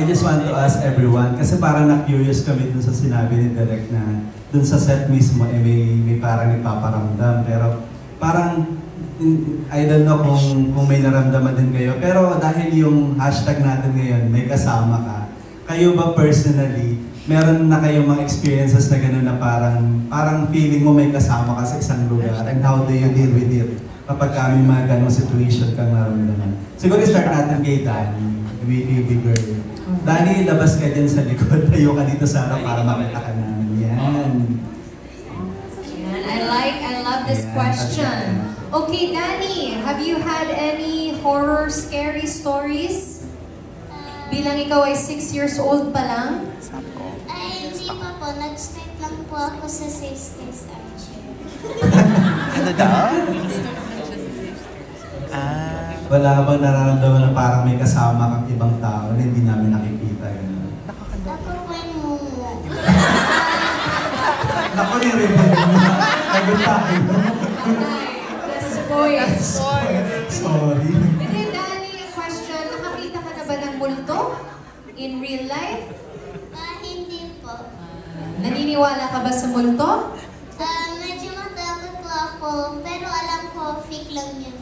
I just want to ask everyone, kasi parang na-curious kami dun sa sinabi ni Direk na dun sa set mismo, may parang ipaparamdam. Pero parang, I don't know kung may naramdaman din kayo. Pero dahil yung hashtag natin ngayon, may kasama ka, kayo ba personally, meron na kayong mga experiences na gano'n na parang feeling mo may kasama ka sa isang lugar, and how do you deal with it kapag may mga ganong situation kang naramdaman? Siguro start natin kay Danny, baby girl. Danny, labas ka dyan sa likod, tayo ka dito sa harap para makita ka namin. Yan. I love this question. Okay, Danny, have you had any horror, scary stories? Bilang ikaw ay 6 years old pa lang? Ay, hindi pa po. Nag-start lang po ako sa 6 days archer. Ano daw? Wala ka ba nararamdaman na parang may kasama kang ibang tao na hindi namin nakikita? Ako po yung mumu. Naku, nirinig mo. Nagod tayo. Sorry. Hindi, Danny, question. Nakakita ka na ba ng multo? In real life? Hindi po. Naniniwala ka ba sa multo? Medyo matakot po ako, pero alam ko, fake lang yun.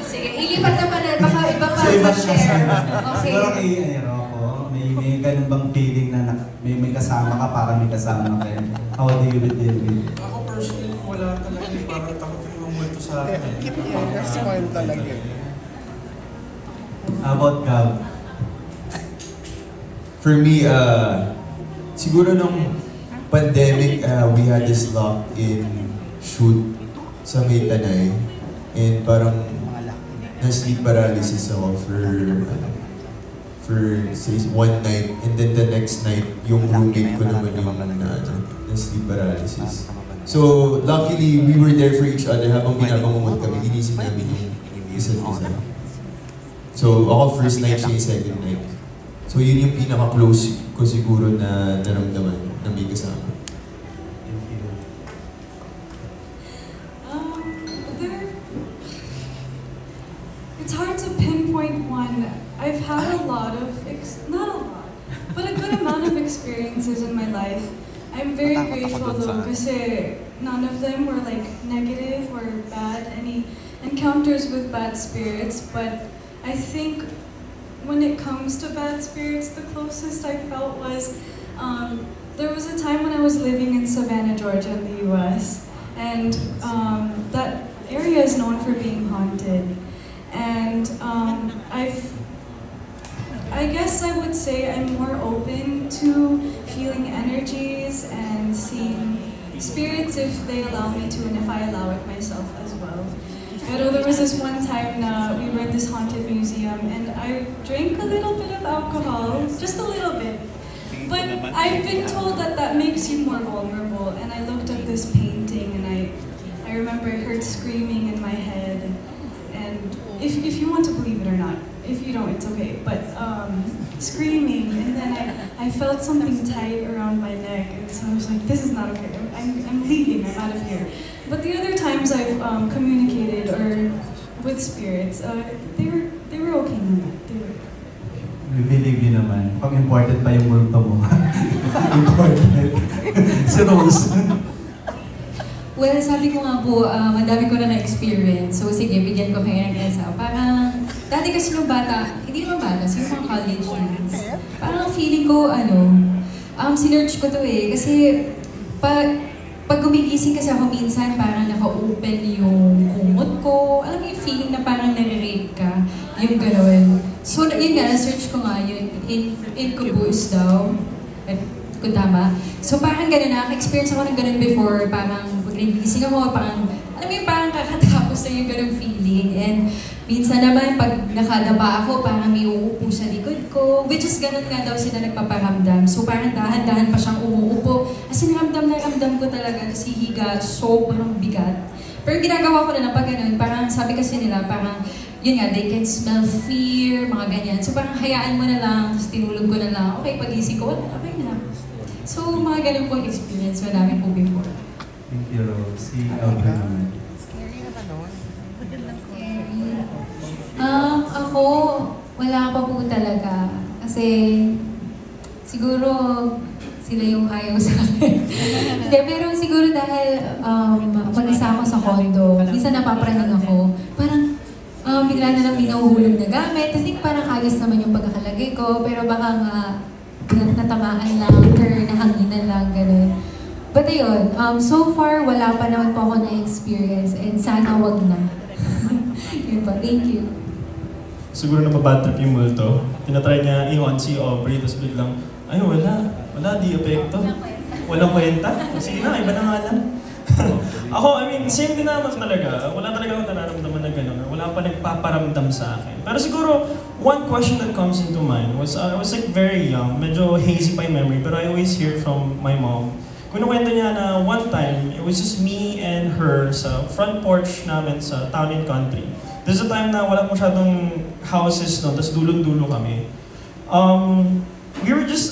Sige, ilipat naman na. Baka iba pa So, iba share. Okay. Siguro kay Rocco, may ganun bang feeling na may kasama ka para may kasama ka? How do you deal with it? Ako personally, wala talaga yung parang takot yung mamulto sa akin. Smile talaga. How about Gab? For me, siguro nung pandemic, we had this lock-in shoot sa May Tanay. And parang na-sleep paralysis ako for say, one night. And then the next night, yung roommate ko naman yung na-sleep paralysis. So, luckily, we were there for each other habang binabangungot kami. Ginising namin yung isa't isa. So, ako first night, siya yung second night. So, yun yung pinaka-close ko siguro na naramdaman na may kasama. It's hard to pinpoint one. I've had a lot of, not a lot, but a good amount of experiences in my life. I'm very grateful though, because none of them were like negative or bad, any encounters with bad spirits, but I think when it comes to bad spirits, the closest I felt was, there was a time when I was living in Savannah, Georgia in the US, and that area is known for being haunted. And I guess I would say I'm more open to feeling energies and seeing spirits if they allow me to and if I allow it myself as well. Pero there was this one time we were at this haunted museum and I drank a little bit of alcohol, just a little bit. But I've been told that that makes you more vulnerable, and I looked at this painting and I remember I heard screaming in my head. And if you want to believe it or not, if you don't, it's okay. But screaming, and then I felt something tight around my neck, and so I was like, this is not okay. I'm leaving. I'm out of here. But the other times I've communicated or with spirits, they were okay naman. They were. We believe you naman. Pag important pa yung multo mo. Important. Si Rose. Well, sabi ko nga po, madami ko na na-experience. So sige, bigyan ko kayo ng isa. Parang, dati kasi nung bata, hindi naman bata, so yung mga college students. Parang feeling ko, sinerch ko to eh. Kasi, pag gumigising kasi ako minsan, parang naka-open yung kumot ko. Alam mo yung feeling na parang nare-rape ka. Yung gano'n. So, yun nga, na-search ko nga yun. Incubus daw. Kung tama. So, parang gano'n, nakaka-experience ako ng gano'n before. Parang, nagising ako, parang, alam mo yung parang kakatapos na yung ganung feeling. And minsan naman, pag nakadaba ako, parang may uupo sa likod ko. Which is ganun nga daw sila nagpaparamdam. So parang dahan-dahan pa siyang umuupo. As in, ramdam na ramdam ko talaga kasi higa, sobrang bigat. Pero ginagawa ko na lang pag ganun, parang sabi kasi nila, parang, yun nga, they can smell fear, mga ganyan. So parang hayaan mo na lang, tapos tinulog ko na lang, okay, pag-isip ko, okay na. So mga ganun pong experience mo namin po before. Thank you, Rose. Si Audrey naman. Scary na ba nun? Ako, wala pa po po talaga. Kasi siguro sila yung ayaw sa akin. Hindi, pero siguro dahil mag-isa ako sa condo, minsan napapraning ako. Parang bigla na lang nahuhulog na gamit. I think parang ayos naman yung pagkakalagay ko, pero baka nga natamaan lang or nahanginan lang, gano'n. But ayun, so far wala pa naman po ako na-experience and sana wag na. Yun po, thank you. Siguro napabad trip yung multo. Tinatry niya iwan si Aubrey, tapos biglang, ay wala, di epekto. Walang kwenta. Sige na, iba na nga lang. Ako, same din naman talaga. Wala talaga akong nararamdaman na gano'n. Wala pa nagpaparamdam sa akin. Pero siguro, one question that comes into mind was, I was like very young, medyo hazy pa yung memory, pero I always hear from my mom. Kinukwento niya na one time, it was just me and her sa front porch namin sa Town and Country. There's a time na wala masyadong houses no, tapos dulong-dulo kami. We were just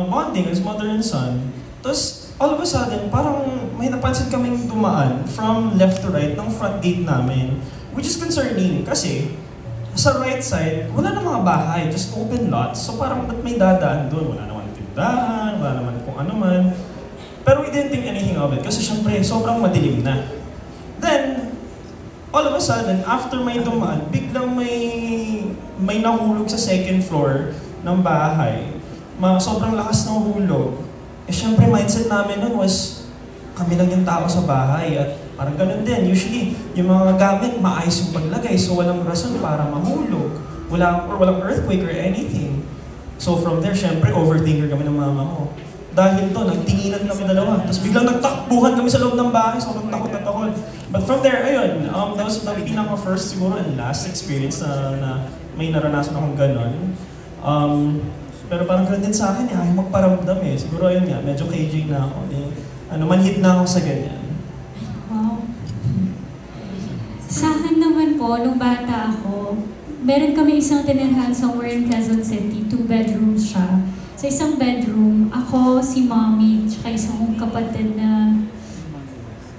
bonding as mother and son. Tapos all of a sudden, parang may napansin kaming dumaan from left to right ng front gate namin. Which is concerning kasi sa right side, wala na mga bahay, just open lots. So parang ba't may dadaan doon? Wala naman tindahan, wala naman kung ano man. Pero we didn't think anything of it kasi syempre sobrang madilim na. Then, all of a sudden, after may dumaan, biglang may nahulog sa second floor ng bahay. Sobrang lakas ng hulog. Eh syempre, mindset namin nun was, kami lang yung tao sa bahay. At parang ganun din. Usually, yung mga gamit, maayos yung paglagay. So walang rason para mahulog. Walang earthquake or anything. So from there, syempre, overthinker kami ng mama ko. Dahil doon, nagtinginan kami dalawa. Tapos biglang nagtakbuhan kami sa loob ng bahay. So takot na takot. But from there, ayun, that was the pinaka-first siguro and last experience na may naranasan akong ganon. Pero parang ganun din sa akin, ayaw magparamdam eh. Siguro ayun nga, medyo KJ na ako. Manhid na ako sa ganyan. Wow. Sa akin naman po, nung bata ako, meron kami isang tinirhan somewhere in Quezon City, 2 bedrooms siya. Sa isang bedroom, ako, si mommy, tsaka isang kong kapatid na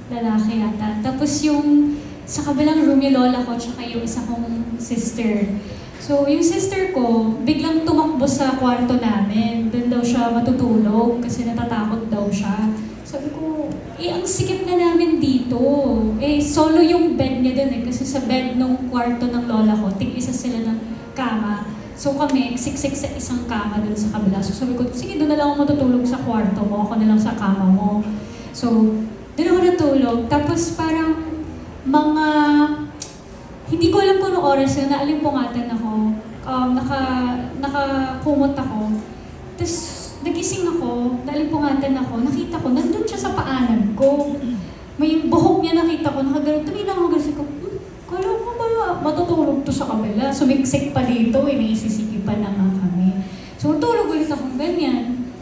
lalaki yata. Tapos yung sa kabilang room yung lola ko, tsaka yung isa kong sister. So, yung sister ko, biglang tumakbo sa kwarto namin. Doon daw siya matutulog kasi natatakot daw siya. Sabi ko, ang sikip na namin dito. Solo yung bed niya doon kasi sa bed ng kwarto ng lola ko, tig-isa sila ng kama. So kami, siksik sa isang kama doon sa kabila. So sabi ko, sige, doon na lang ako matutulog sa kwarto mo, ako na lang sa kama mo. So, doon ako natulog. Tapos parang hindi ko alam kung anong oras na naalimpungatan ako. Nakakumot ako. Tapos nagising ako, naalimpungatan ako, nakita ko, nandun siya sa paanan ko. May buhok niya nakita ko, nakaganon. Tumingin ako kasi ko, kala mo ba matutulog to sa kabila? Sumiksik pa dito, naisisikipan na nga kami. So tulog ulit akong ganyan.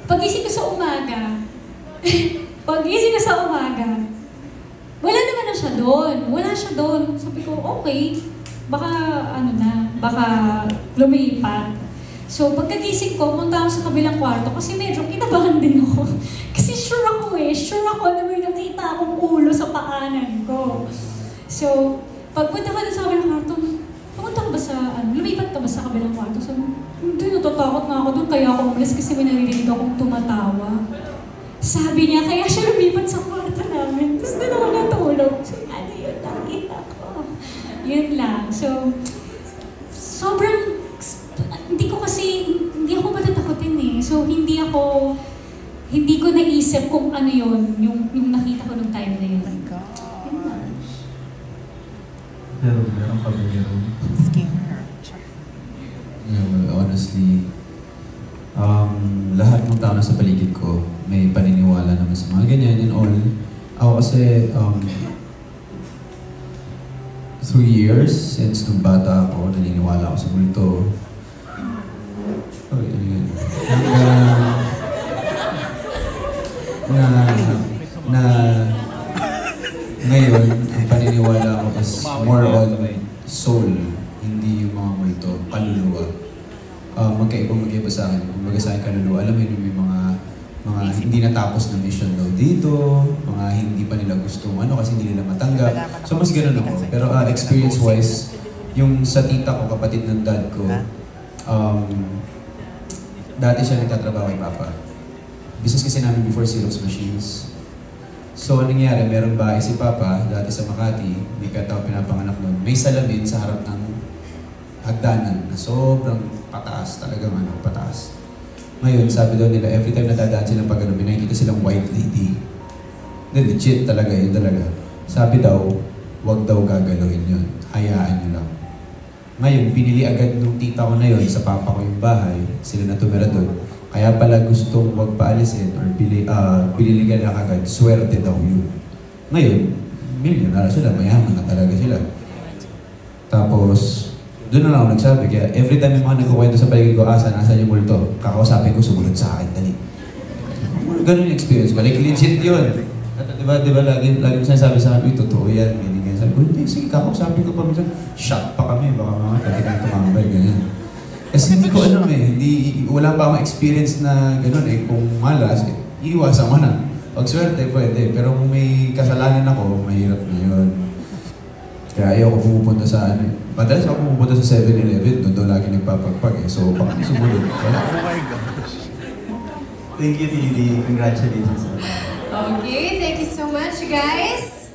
Pagising ko sa umaga, wala naman na siya doon. Wala siya doon. Sabi ko, okay, baka lumipat. So pagkagising ko, punta ako sa kabilang kwarto kasi medyo kinabahan din ako. Kasi sure ako na may nakita akong ulo sa paanan ko. So, pagpunta ko sa kabilang kwarto, lumipat ka ba sa kabilang kwarto? So, hindi, natatakot na ako doon, kaya ako umalis kasi may naririnig akong tumatawa. Sabi niya, kaya siya lumipat sa kwarto namin. Tapos doon ako natulog. So, ano yun, nakita ko. Yun lang. So, sobrang, hindi ako matatakotin eh. So, hindi ko naisip kung ano yun, yung nakita ko nung time na yun. Oh my God. Yun lang. Meron pa ba meron? Honestly, lahat ng tao na sa paligid ko may paniniwala naman sa mga ganyan and all. Ako kasi 3 years since nung bata ako, naniniwala ako sa multo. Oh, yun. Ngayon, ang paniniwala ko is more on soul, hindi yung mga multo, kaluluwa. Magkaiba sa akin. Kung baga sa akin kaluluwa, alam mo yun yung mga hindi natapos na mission daw dito, mga hindi pa nila gusto kasi hindi nila matanggap. So mas ganun ako. Pero experience-wise, yung sa tita ko, kapatid ng dad ko, dati siya nagtatrabaho kay Papa. Business kasi namin before Xerox machines. So, anong nangyari, meron bahay si Papa, dati sa Makati, hindi ka tao pinapanganak nun. May salamin sa harap ng hagdanan na sobrang pataas, talagang pataas. Ngayon, sabi daw nila, every time nadadaan silang pag may nakikita silang white lady. Legit talaga, yun talaga. Sabi daw, wag daw gagalawin yun. Hayaan nyo lang. Ngayon, pinili agad nung tita ko na yun sa papa ko yung bahay. Sila na tumira doon. Kaya pala gustong wag paalisin or piniligan na agad, swerte daw yun. Ngayon, millionaire sila, mayaman na talaga sila. Tapos, doon na lang ako nagsabi. Kaya every time yung mga nagkukwento sa paligid ko, asan yung multo, kakausapin ko, sumunod sa akin, dali. Ganun yung experience ko. Like, legit yun. Diba, lagi mo sinasabi sa akin, totoo yan, ganyan. Sabi ko, hindi, sige, kakausapin ko pa minsan. Shock pa kami, baka mga pati kang tumambay, ganyan. Kasi hindi ko alam wala pa akong experience na gano'n kung malas, iiwasan mo na. Pag swerte, pwede. Pero kung may kasalanan ako, mahirap na yun. Kaya ayoko pumupunta sa madalas ako pumupunta sa 7-Eleven, doon daw lagi nagpapagpag So, baka sumunod. Wala. Oh my gosh. Thank you, Didi. Congratulations. Okay, thank you so much, guys.